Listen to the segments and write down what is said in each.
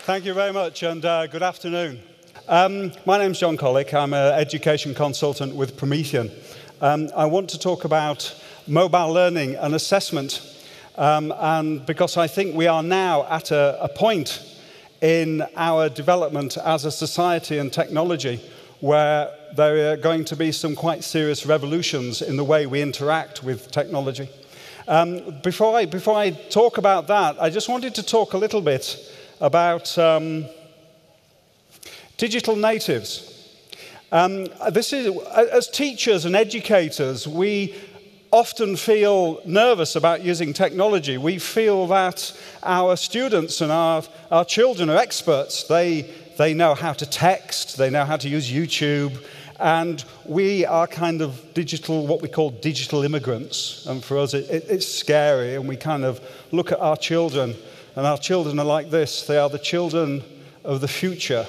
Thank you very much, and good afternoon. My name's John Collick. I'm an education consultant with Promethean. I want to talk about mobile learning and assessment, and because I think we are now at a point in our development as a society and technology where there are going to be some quite serious revolutions in the way we interact with technology. Before I talk about that, I just wanted to talk a little bit about digital natives. As teachers and educators, we often feel nervous about using technology. We feel that our students and our children are experts. They know how to text, they know how to use YouTube, and we are kind of what we call digital immigrants. And for us, it's scary, and we kind of look at our children, and our children are like this. They are the children of the future,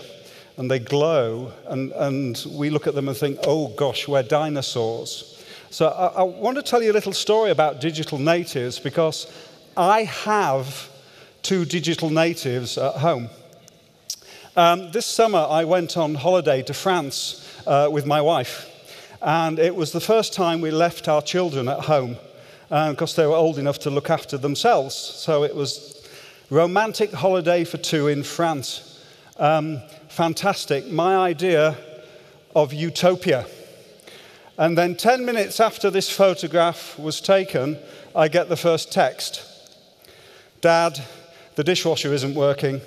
and they glow, and we look at them and think, oh gosh, we're dinosaurs. So I want to tell you a little story about digital natives, because I have two digital natives at home. This summer, I went on holiday to France with my wife, and it was the first time we left our children at home, because they were old enough to look after themselves. So it was romantic holiday for two in France. Fantastic. My idea of utopia. And then 10 minutes after this photograph was taken, I get the first text. Dad, the dishwasher isn't working.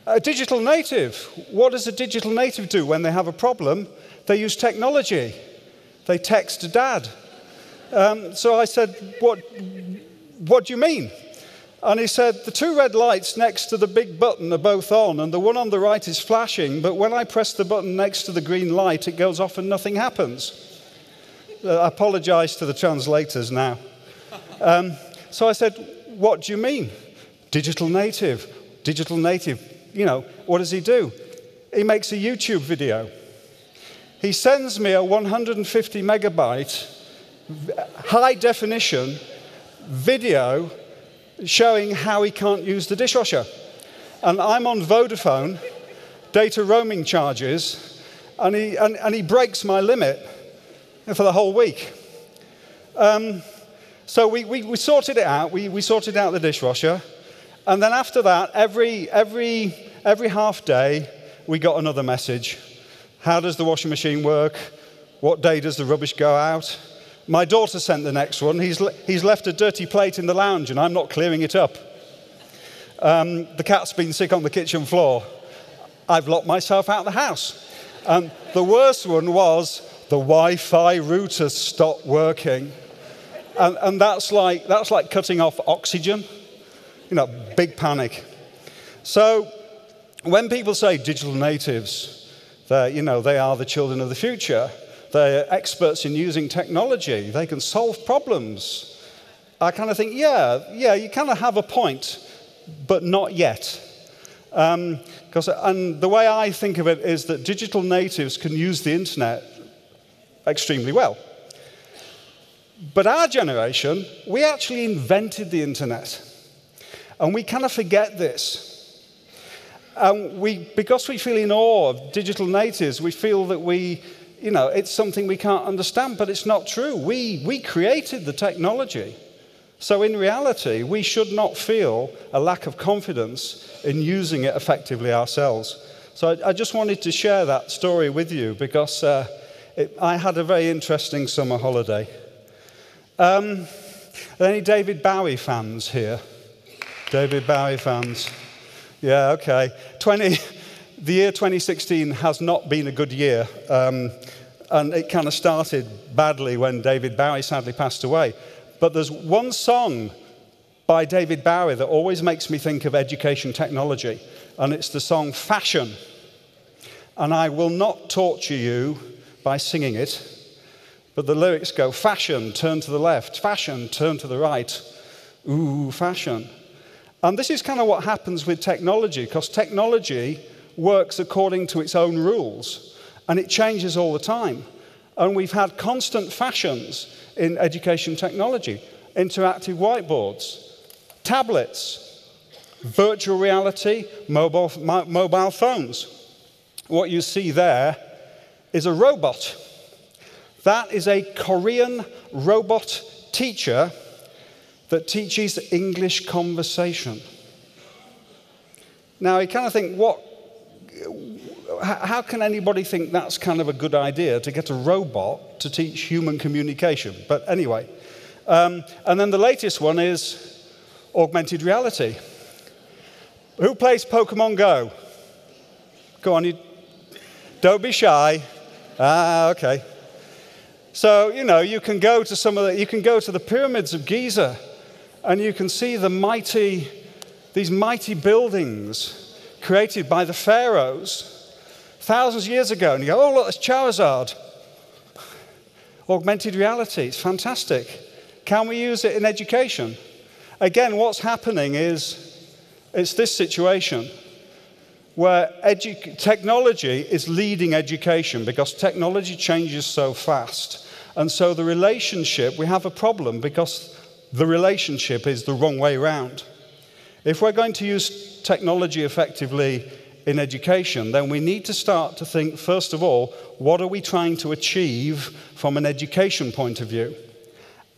A digital native. What does a digital native do when they have a problem? They use technology. They text Dad. So I said, what do you mean? And he said, the two red lights next to the big button are both on, and the one on the right is flashing, but when I press the button next to the green light, it goes off and nothing happens. I apologize to the translators now. So I said, what do you mean? Digital native. Digital native. You know, what does he do? He makes a YouTube video. He sends me a 150 megabyte high definition video showing how he can't use the dishwasher. And I'm on Vodafone, data roaming charges, and he breaks my limit for the whole week. So we sorted it out. We sorted out the dishwasher. And then after that, every half day, we got another message. How does the washing machine work? What day does the rubbish go out? My daughter sent the next one. He's left a dirty plate in the lounge, and I'm not clearing it up. The cat's been sick on the kitchen floor. I've locked myself out of the house. And the worst one was the Wi-Fi router stopped working. And that's like cutting off oxygen. You know, big panic. So when people say digital natives, they are the children of the future. They're experts in using technology. They can solve problems. I kind of think, yeah, you kind of have a point, but not yet. And the way I think of it is that digital natives can use the internet extremely well. But our generation, we actually invented the internet. And we kind of forget this. Because we feel in awe of digital natives, we feel that it's something we can't understand, but it's not true. We created the technology. So in reality, we should not feel a lack of confidence in using it effectively ourselves. So I just wanted to share that story with you because I had a very interesting summer holiday. Are there any David Bowie fans here? David Bowie fans? Yeah, okay. The year 2016 has not been a good year, and it kind of started badly when David Bowie sadly passed away. But there's one song by David Bowie that always makes me think of education technology, and it's the song Fashion. And I will not torture you by singing it, but the lyrics go, fashion, turn to the left, fashion, turn to the right, ooh, fashion. And this is kind of what happens with technology, because technology works according to its own rules, and it changes all the time. And we've had constant fashions in education technology, interactive whiteboards, tablets, virtual reality, mobile phones. What you see there is a robot. That is a Korean robot teacher that teaches English conversation. Now, you kind of think, how can anybody think that's kind of a good idea to get a robot to teach human communication? But anyway, and then the latest one is augmented reality. Who plays Pokemon Go? Go on, don't be shy. Okay. So, you can go to the pyramids of Giza, and you can see these mighty buildings created by the pharaohs thousands of years ago. And you go, oh, look, there's Charizard. Augmented reality, it's fantastic. Can we use it in education? Again, what's happening is, it's this situation where technology is leading education because technology changes so fast. And so we have a problem because the relationship is the wrong way around. If we're going to use technology effectively in education, then we need to start to think, first of all, what are we trying to achieve from an education point of view?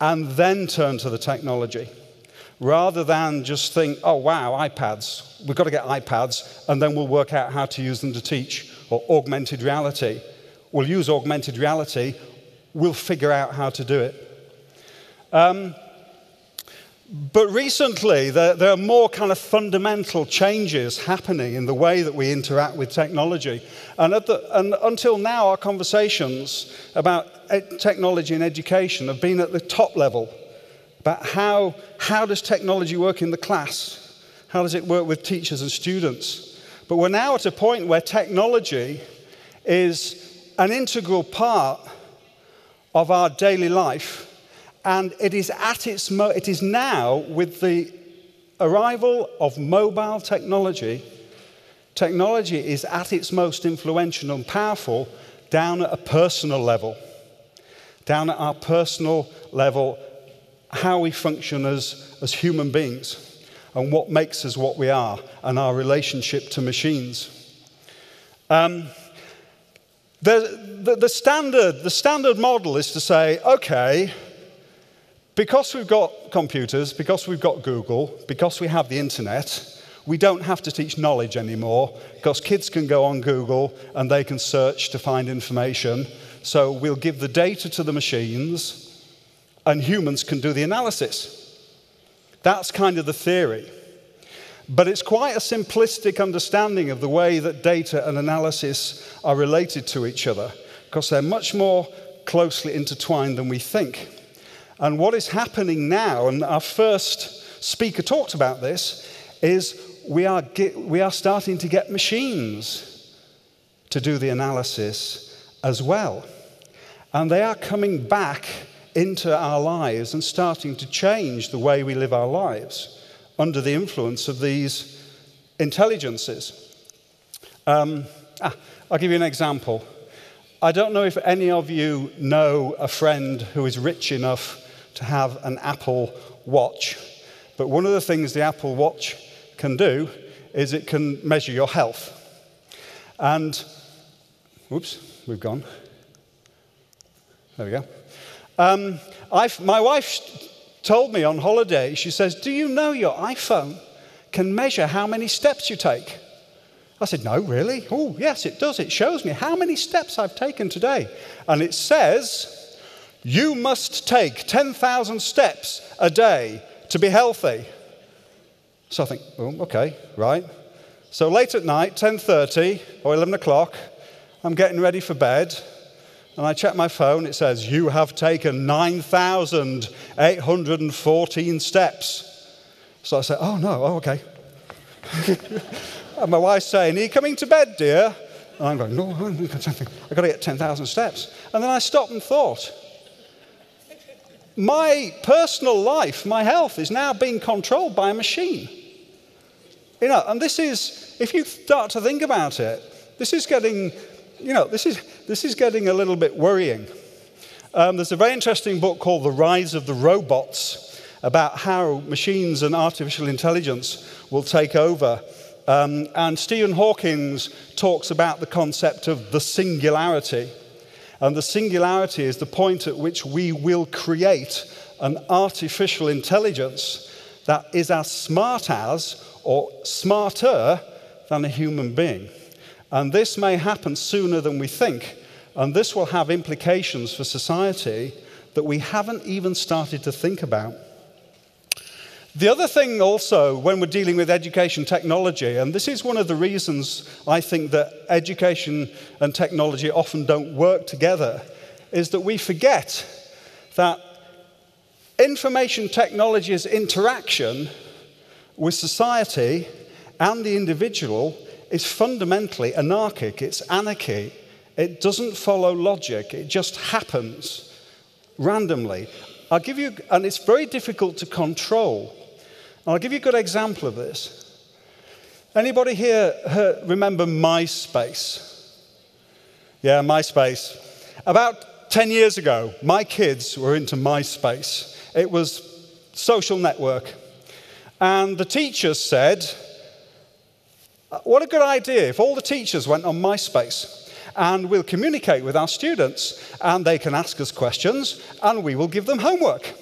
And then turn to the technology. Rather than just think, oh, wow, iPads. We've got to get iPads, and then we'll work out how to use them to teach. Or augmented reality. We'll use augmented reality. We'll figure out how to do it. But recently, there are more kind of fundamental changes happening in the way that we interact with technology. And until now, our conversations about technology and education have been at the top level. About how does technology work in the class? How does it work with teachers and students? But we're now at a point where technology is an integral part of our daily life, and it is now, with the arrival of mobile technology, technology is at its most influential and powerful down at a personal level. Down at our personal level, how we function as human beings and what makes us what we are and our relationship to machines. The standard model is to say, okay, because we've got computers, because we've got Google, because we have the internet, we don't have to teach knowledge anymore because kids can go on Google and they can search to find information. So we'll give the data to the machines and humans can do the analysis. That's kind of the theory. But it's quite a simplistic understanding of the way that data and analysis are related to each other, because they're much more closely intertwined than we think. And what is happening now, and our first speaker talked about this, is we are starting to get machines to do the analysis as well. And they are coming back into our lives and starting to change the way we live our lives under the influence of these intelligences. I'll give you an example. I don't know if any of you know a friend who is rich enough to have an Apple Watch, but one of the things the Apple Watch can do is it can measure your health. And, whoops, we've gone. There we go. My wife told me on holiday, she says, do you know your iPhone can measure how many steps you take? I said, no, really? Oh, yes, it does. It shows me how many steps I've taken today. And it says, you must take 10,000 steps a day to be healthy. So I think, oh, okay, right. So late at night, 10:30 or 11 o'clock, I'm getting ready for bed. And I check my phone, it says, you have taken 9,814 steps. So I say, oh no, oh okay. And my wife's saying, are you coming to bed, dear? And I'm going, no, I've got to get 10,000 steps. And then I stopped and thought, my personal life, my health is now being controlled by a machine. And this is, if you start to think about it, this is getting a little bit worrying. There's a very interesting book called The Rise of the Robots, about how machines and artificial intelligence will take over. And Stephen Hawking talks about the concept of the singularity. And the singularity is the point at which we will create an artificial intelligence that is as smart as or smarter than a human being. And this may happen sooner than we think. And this will have implications for society that we haven't even started to think about. The other thing also, when we're dealing with education technology, and this is one of the reasons I think that education and technology often don't work together, is that we forget that information technology's interaction with society and the individual is fundamentally anarchic. It's anarchy. It doesn't follow logic. It just happens randomly. I'll give you, and it's very difficult to control. I'll give you a good example of this. Anybody here remember MySpace? Yeah, MySpace. About 10 years ago, my kids were into MySpace. It was a social network. And the teachers said, what a good idea if all the teachers went on MySpace. And we'll communicate with our students, and they can ask us questions, and we will give them homework.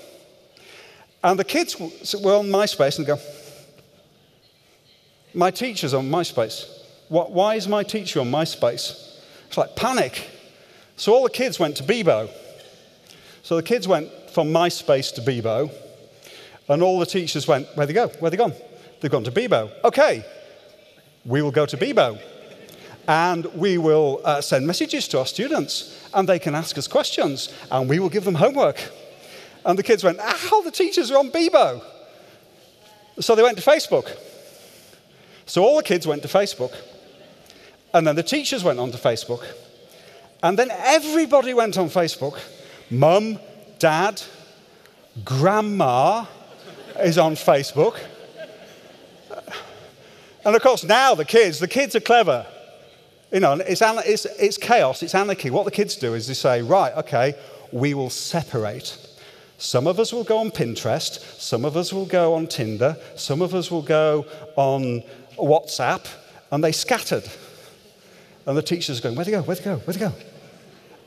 And the kids were on MySpace and go, my teacher's on MySpace. Why is my teacher on MySpace? It's like panic. So all the kids went to Bebo. So the kids went from MySpace to Bebo, and all the teachers went, where'd they go? Where'd they gone? They've gone to Bebo. Okay, we will go to Bebo. And we will send messages to our students, and they can ask us questions, and we will give them homework. And the kids went, the teachers are on Bebo. So they went to Facebook. So all the kids went to Facebook. And then the teachers went on to Facebook. And then everybody went on Facebook. Mum, Dad, Grandma is on Facebook. And of course, now the kids are clever. You know, it's chaos, it's anarchy. What the kids do is they say, right, okay, we will separate. Some of us will go on Pinterest, some of us will go on Tinder, some of us will go on WhatsApp, and they scattered. And the teacher's going, where'd they go, where'd they go, where'd they go?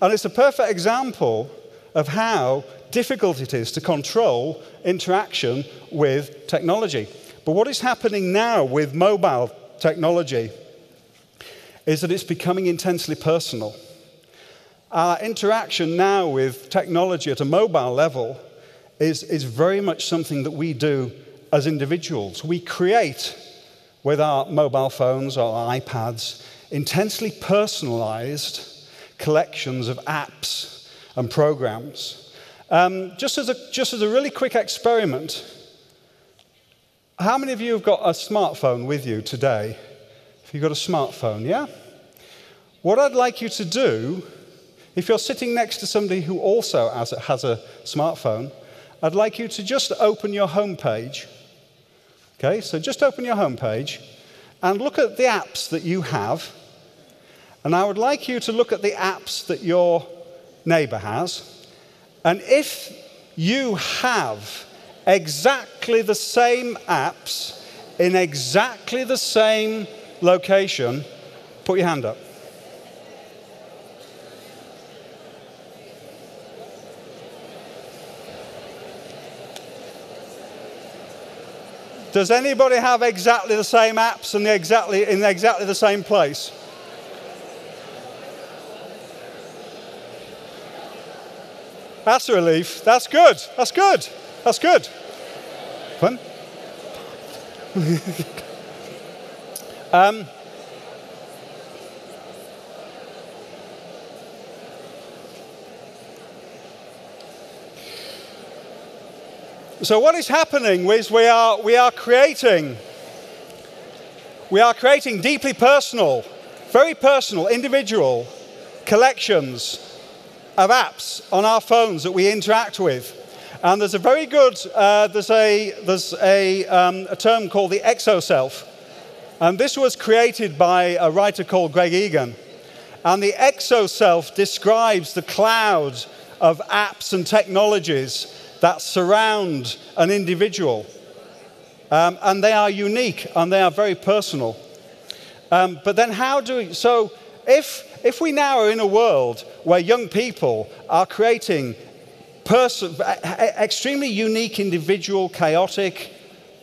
And it's a perfect example of how difficult it is to control interaction with technology. But what is happening now with mobile technology is that it's becoming intensely personal. Our interaction now with technology at a mobile level is very much something that we do as individuals. We create, with our mobile phones or our iPads, intensely personalized collections of apps and programs. Just as a really quick experiment, how many of you have got a smartphone with you today? If you've got a smartphone, yeah? What I'd like you to do, if you're sitting next to somebody who also has a smartphone, I'd like you to just open your home page. Okay, so just open your home page and look at the apps that you have. And I would like you to look at the apps that your neighbor has. And if you have exactly the same apps in exactly the same location, put your hand up. Does anybody have exactly the same apps in exactly the same place? That's a relief. That's good. That's good. That's good. Fun? So what is happening is we are creating deeply personal, very personal, individual collections of apps on our phones that we interact with. And there's a very good, there's a term called the exoself. And this was created by a writer called Greg Egan. And the exoself describes the cloud of apps and technologies that surround an individual. And they are unique and they are very personal. But then so if we now are in a world where young people are creating extremely unique, individual, chaotic,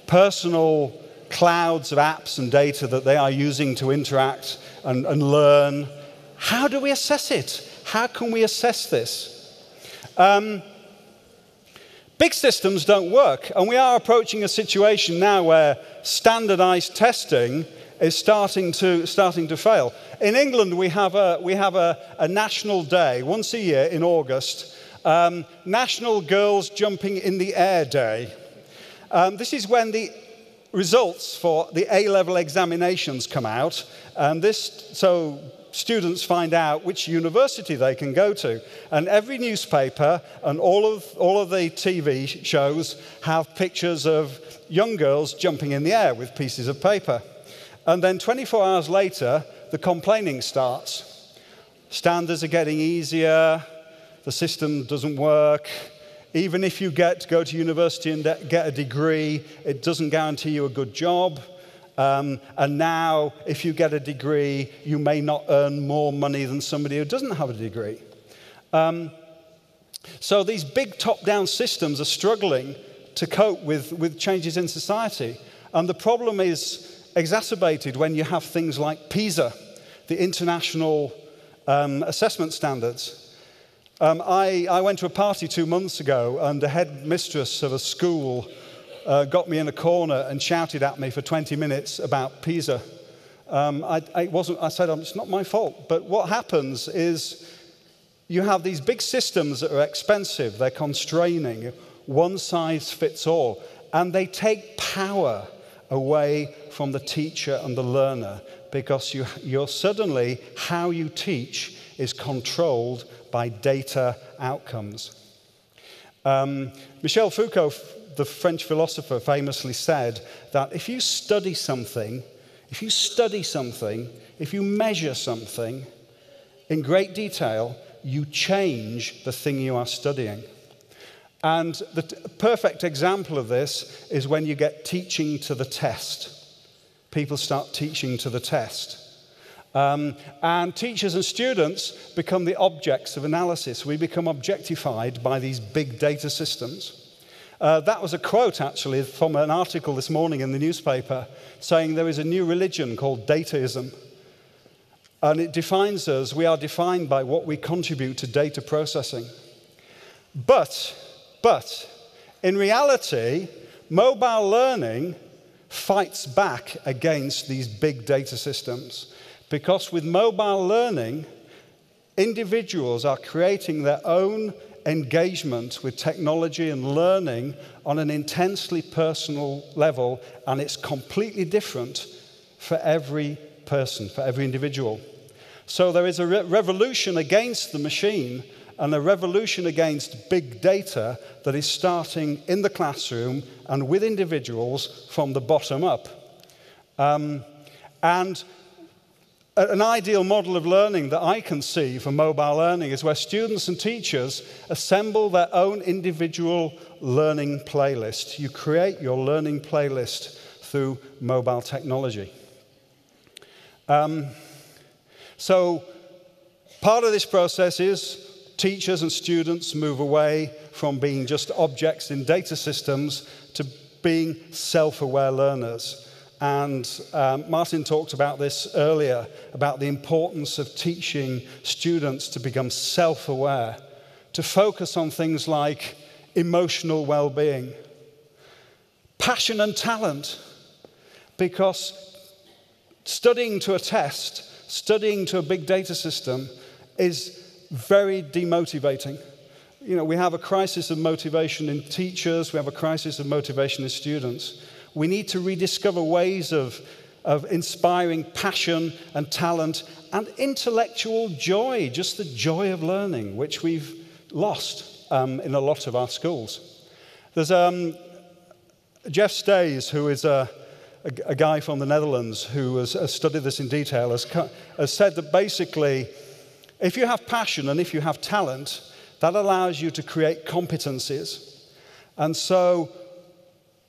personal clouds of apps and data that they are using to interact and learn, how do we assess it? How can we assess this? Big systems don't work, and we are approaching a situation now where standardized testing is starting to fail. In England, we have a national day once a year in August, National Girls Jumping in the Air Day. This is when the results for the A-level examinations come out, and so students find out which university they can go to. And every newspaper and all of the TV shows have pictures of young girls jumping in the air with pieces of paper. And then 24 hours later, the complaining starts. Standards are getting easier, the system doesn't work. Even if you get to go to university and get a degree, it doesn't guarantee you a good job. And now, if you get a degree, you may not earn more money than somebody who doesn't have a degree. So these big top-down systems are struggling to cope with changes in society. And the problem is exacerbated when you have things like PISA, the international assessment standards. I went to a party 2 months ago, and the headmistress of a school got me in a corner and shouted at me for 20 minutes about PISA. I said, it's not my fault. But what happens is you have these big systems that are expensive, they're constraining, one size fits all, and they take power away from the teacher and the learner, because you're suddenly, how you teach is controlled by data outcomes. Michel Foucault, the French philosopher, famously said that if you study something, if you measure something in great detail, you change the thing you are studying. And the perfect example of this is when you get teaching to the test. People start teaching to the test. And teachers and students become the objects of analysis. We become objectified by these big data systems. That was a quote, actually, from an article this morning in the newspaper saying there is a new religion called dataism. And it defines us, we are defined by what we contribute to data processing. But in reality, mobile learning fights back against these big data systems. Because with mobile learning, individuals are creating their own engagement with technology and learning on an intensely personal level, and it's completely different for every person, for every individual. So there is a revolution against the machine and a revolution against big data that is starting in the classroom and with individuals from the bottom up. And an ideal model of learning that I can see for mobile learning is where students and teachers assemble their own individual learning playlist. You create your learning playlist through mobile technology. So part of this process is teachers and students move away from being just objects in data systems to being self-aware learners. And Martin talked about this earlier, about the importance of teaching students to become self-aware, to focus on things like emotional well-being, passion and talent, because studying to a test, studying to a big data system is very demotivating. You know, we have a crisis of motivation in teachers, we have a crisis of motivation in students. We need to rediscover ways of inspiring passion and talent and intellectual joy, just the joy of learning, which we've lost in a lot of our schools. There's Jeff Stays, who is a guy from the Netherlands who has studied this in detail, has said that basically, if you have passion and if you have talent, that allows you to create competencies. And so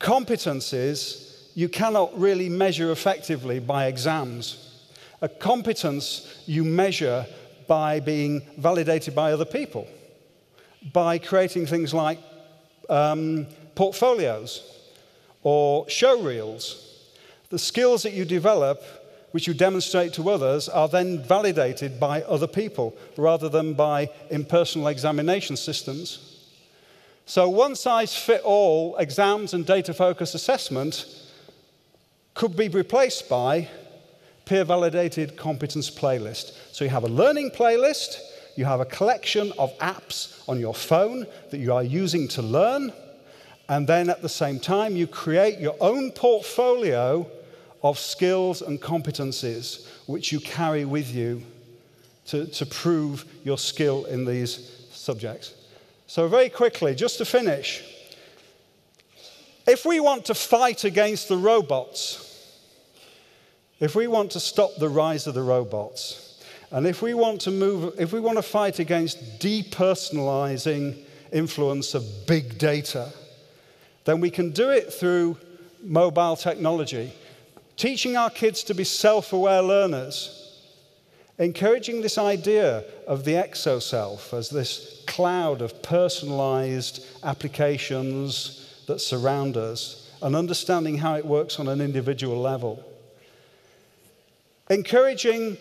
competencies you cannot really measure effectively by exams. A competence you measure by being validated by other people, by creating things like portfolios or show reels. The skills that you develop, which you demonstrate to others, are then validated by other people rather than by impersonal examination systems. So one-size-fits-all exams and data-focused assessment could be replaced by peer-validated competence playlist. So you have a learning playlist, you have a collection of apps on your phone that you are using to learn, and then at the same time you create your own portfolio of skills and competencies which you carry with you to prove your skill in these subjects. So very quickly, just to finish, if we want to fight against the robots, if we want to stop the rise of the robots, and if we want to fight against depersonalizing influence of big data, then we can do it through mobile technology, teaching our kids to be self-aware learners, encouraging this idea of the exoself as this cloud of personalized applications that surround us, and understanding how it works on an individual level. Encouraging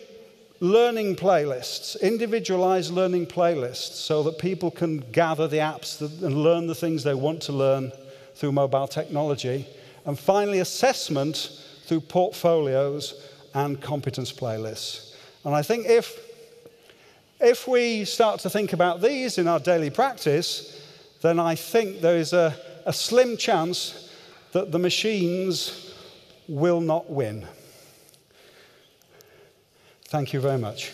learning playlists, individualized learning playlists, so that people can gather the apps and learn the things they want to learn through mobile technology. And finally, assessment through portfolios and competence playlists. And I think if we start to think about these in our daily practice, then I think there is a slim chance that the machines will not win. Thank you very much.